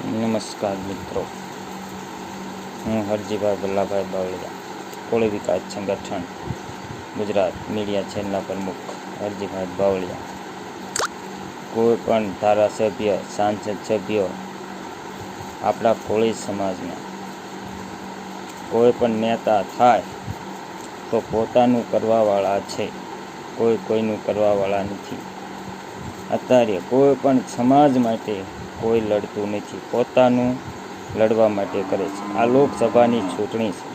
નમસ્કાર મિત્રો, હું હરજીભાઈ ભલ્લાભાઈ બાવળિયા, કોળી વિકાસ સંગઠન ગુજરાત મીડિયા ચેનલના પ્રમુખ હરજીભાઈ બાવળિયા. કોઈ પણ ધારાસભ્ય, સાંસદ સભ્યો આપણા કોળી સમાજના કોઈ પણ નેતા થાય તો પોતાનું કરવાવાળા છે, કોઈનું કરવાવાળા નથી. અત્યારે કોઈ પણ સમાજ માટે કોઈ લડતું નથી, પોતાનું લડવા માટે કરે છે. આ લોકસભાની ચૂંટણી છે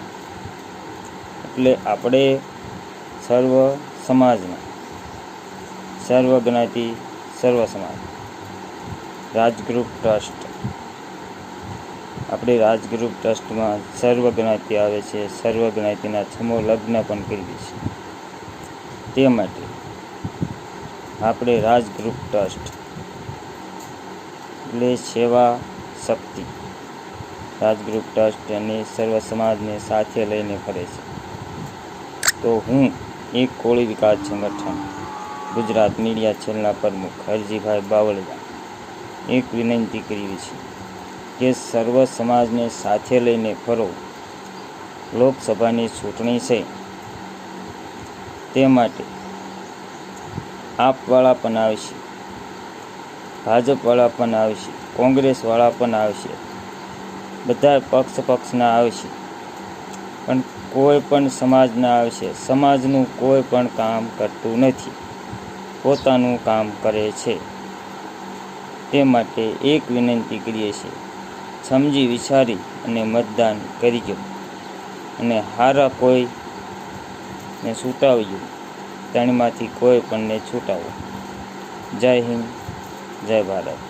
એટલે આપણે સર્વ સમાજના, સર્વ જ્ઞાતિ, સર્વ સમાજ રાજગૃહ ટ્રસ્ટ, આપણે રાજગૃહ ટ્રસ્ટમાં સર્વ જ્ઞાતિ આવે છે. સર્વ જ્ઞાતિના સમૂહ લગ્ન પણ કરીએ છીએ. તે માટે આપણે રાજગૃહ ટ્રસ્ટ એટલે સેવા શક્તિ રાજગૃહ ટ્રસ્ટ અને સર્વ સમાજને સાથે લઈને ફરે છે. તો હું એક કોળી વિકાસ સંગઠન ગુજરાત મીડિયા ચેનલના પ્રમુખ હરજીભાઈ બાવળિયા એક વિનંતી કરી છે કે સર્વ સમાજને સાથે લઈને ફરો. લોકસભાની ચૂંટણી છે તે માટે આપવાળા પણ આવશે, ભાજપવાળા પણ આવશે, કોંગ્રેસવાળા પણ આવશે, બધા પક્ષના આવશે, પણ કોઈ પણ સમાજના આવશે. સમાજનું કોઈ પણ કામ કરતું નથી, પોતાનું કામ કરે છે. તે માટે એક વિનંતી કરીએ છીએ, સમજી વિચારી અને મતદાન કરજો અને હારા કોઈને છૂટાવજો. ત્રણમાંથી કોઈ પણને છૂટાવો. જય હિન્દ, જય ભારત.